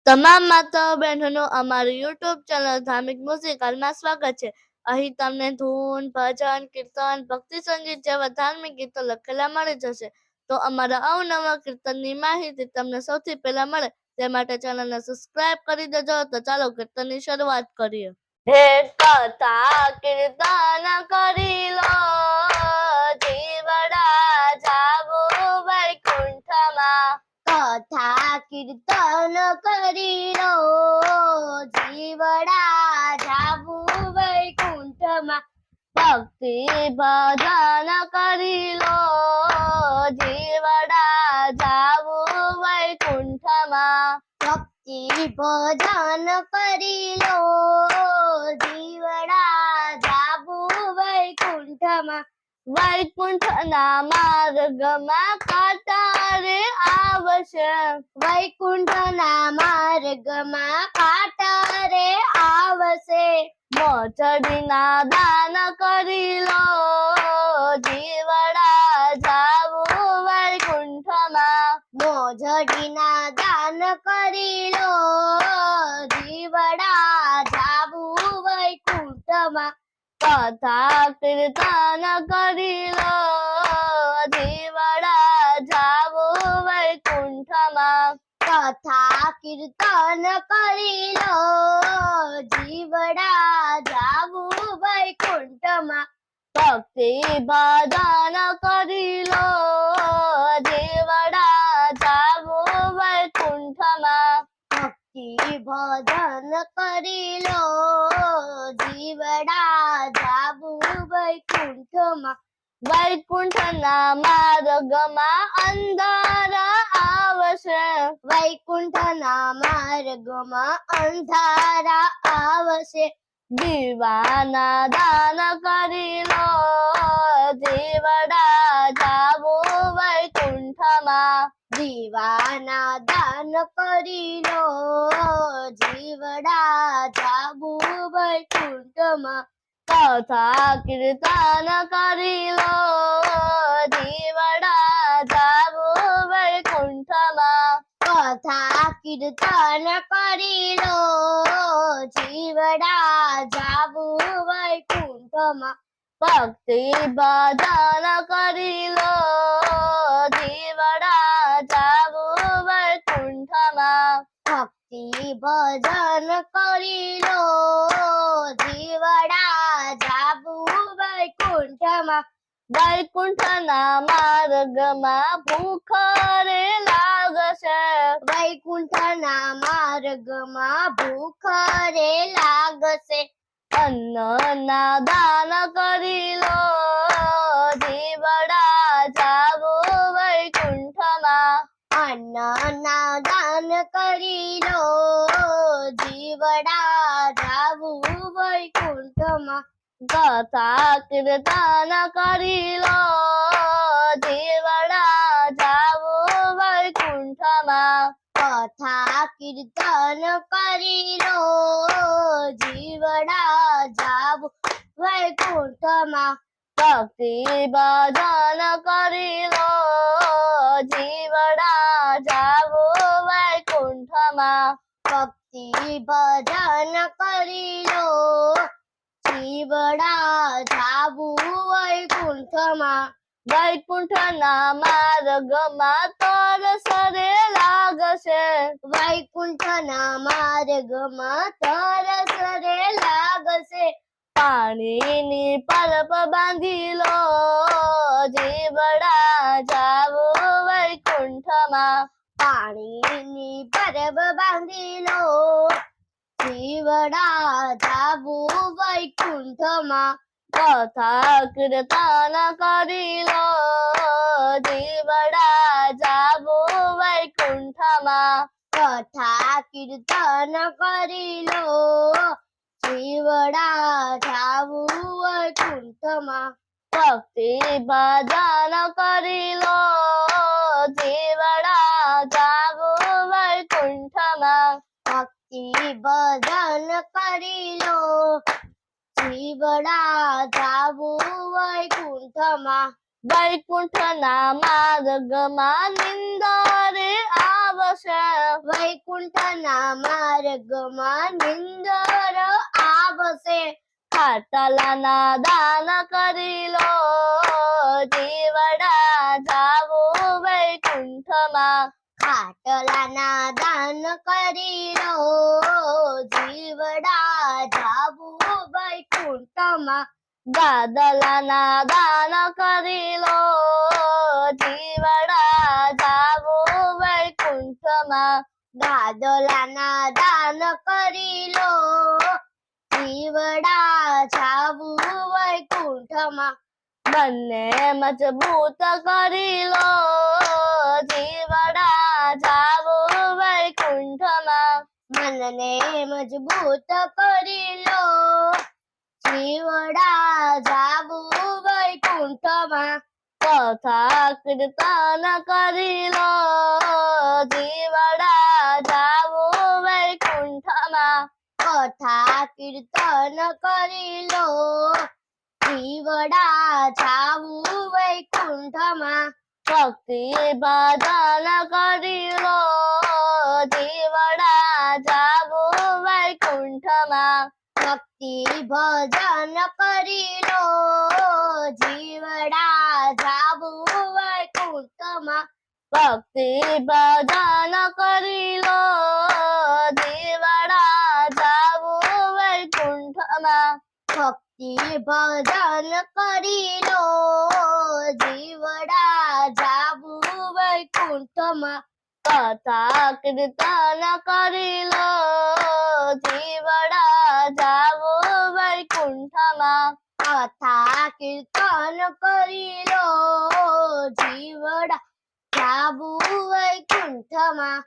તમામ માતાઓ બહેનોનો અમારી યુટ્યુબ ચેનલ ધાર્મિક મ્યુઝિકલમાં સ્વાગત છે. અહીં તમને ધૂન, ભજન, કીર્તન, ભક્તિ સંગીત જેવા ધાર્મિક ગીતો લખેલા મળી જશે. તો અમારા અવનવા કીર્તનની માહિતી તમને સૌથી પહેલા મળે તે માટે ચેનલને સબસ્ક્રાઇબ કરી દેજો. તો ચાલો કીર્તનની શરૂઆત કરીએ. હે કથા કીર્તન કરી લો, જીવડા જાવું વૈકુંઠમાં. કથા કીર્તન કરી લો, જીવડા જાવું વૈકુંઠમાં. ભક્તિ ભજન કરી લો, જીવડા જાવું વૈકુંઠમાં. ભક્તિ ભજન કરી લો, જીવડા જાવું વૈકુંઠમાં. વૈકુંઠના માર્ગમાં કાંટા રે આવશે, વૈકુંઠના માર્ગમાં કાંટા રે આવશે. મોચડીના દાન કરી લો, જીવડા જાવું વૈકુંઠમાં. મોજડીના દાન કરી લો, જીવડા જાવું વૈકુંઠમાં. કથા કીર્તન કરી લો, જીવડા જાવું વૈકુંઠમાં. કથા કીર્તન કરી લો, જીવડા જાવું વૈકુંઠમાં. ભક્તિ ભજન કરી લો, જીવડા જાવું વૈકુંઠમાં. ભક્તિ ભજન કરી લો, જીવડા જાવું વૈકુંઠમાં. વૈકુંઠના માર્ગમાં અંધાર આવશે, વૈકુંઠના માર્ગમાં અંધારા આવશે. દીવાના દાન કરી લો, જીવડા જાવું વૈકુંઠમાં. દીવાના દાન કરી લો, જીવડા જાવું વૈકુંઠમાં. કથા કીર્તન કરી લો, જીવડા જાવું વૈકુંઠમાં. કથા કીર્તન કરી લો, જીવડા જાવું વૈકુંઠમાં. ભક્તિ ભજન કરી લો, જીવડા જાવું વૈકુંઠમાં. ભક્તિ ભજન કરી લો, જીવડા જાવું વૈકુંઠમાં. વૈકુંઠના માર્ગમાં ભૂખ રે લાગશે, વૈકુંઠના માર્ગમાં ભૂખ રે લાગશે. અન્નના દાન કરી લો, જીવડા જાવું વૈકુંઠમાં. અન્નના દાન કરી લો, જીવડા જાવું વૈકુંઠમાં. કથા કીર્તન કરી લો, જીવડા જાવું વૈકુંઠમાં. કથા કીર્તન કરી લો, જીવડા જાવું વૈકુંઠમાં. ભક્તિ ભજન કરી લો, જીવડા જાવું વૈકુંઠમાં. ભક્તિ ભજન કરી લો, જીવડા જાવું વૈકુંઠમાં. વૈકુંઠના માર્ગમાં તરસ રે લાગશે, વૈકુંઠના માર્ગમાં તરસ રે લાગશે. પાણીની પરબ બાંધી લો, જીવડા જાવું વૈકુંઠમાં. પાણીની પરબ બાંધી લો, જીવડા જાવું વૈકુંઠમાં. કથા કીર્તન કરી લો, જીવડા જાવું વૈકુંઠમાં. કથા કીર્તન કરી લો, જીવડા જાવું વૈકુંઠમાં. ભક્તિ ભજન કરી લો, જીવડા જાવું વૈકુંઠમાં. ભક્તિ ભજન કરી લો, જીવડા જાવું વૈકુંઠમાં. વૈકુંઠના માર્ગમાં નિંદરે આવશે, વૈકુંઠના માર્ગમાં નિંદર આવશે, ખાટલાના દાન કરી લો, જીવડા જાવું વૈકુંઠમાં, ખાટલાના દાન કરી લો, જીવડા જાવું વૈકુંઠમાં, ગાદલાના દાન કરી લો, જીવડા જાવું વૈકુંઠમાં, ગાદલાના દાન કરી લો, જીવડા જાવું વૈકુંઠમાં, બંને મજબૂત કરી લો, જીવડા જાવું વૈકુંઠમાં, મનને મજબૂત કરી લો, જીવડા જાવું વૈકુંઠમાં, કથા કીર્તન કરી લો, જીવડા જાવું વૈકુંઠમાં, કથા કીર્તન કરી લો, જીવડા જાવું વૈકુંઠમાં, ભક્તિ ભજન કરી લો, જીવડા જાવું વૈકુંઠમાં, ભક્તિ ભજન કરી લો, જીવડા જાવું વૈકુંઠમાં, ભક્તિ ભજન કરી લો, જીવડા જાવું વૈકુંઠમાં, ભક્તિ ભજન કરી લો, જીવડા જાવું વૈકુંઠમાં, કથા કીર્તન કરી લો, જીવડા જાવું વૈકુંઠમાં, કથા કીર્તન કરી લો, જીવડા જાવું વૈકુંઠમાં,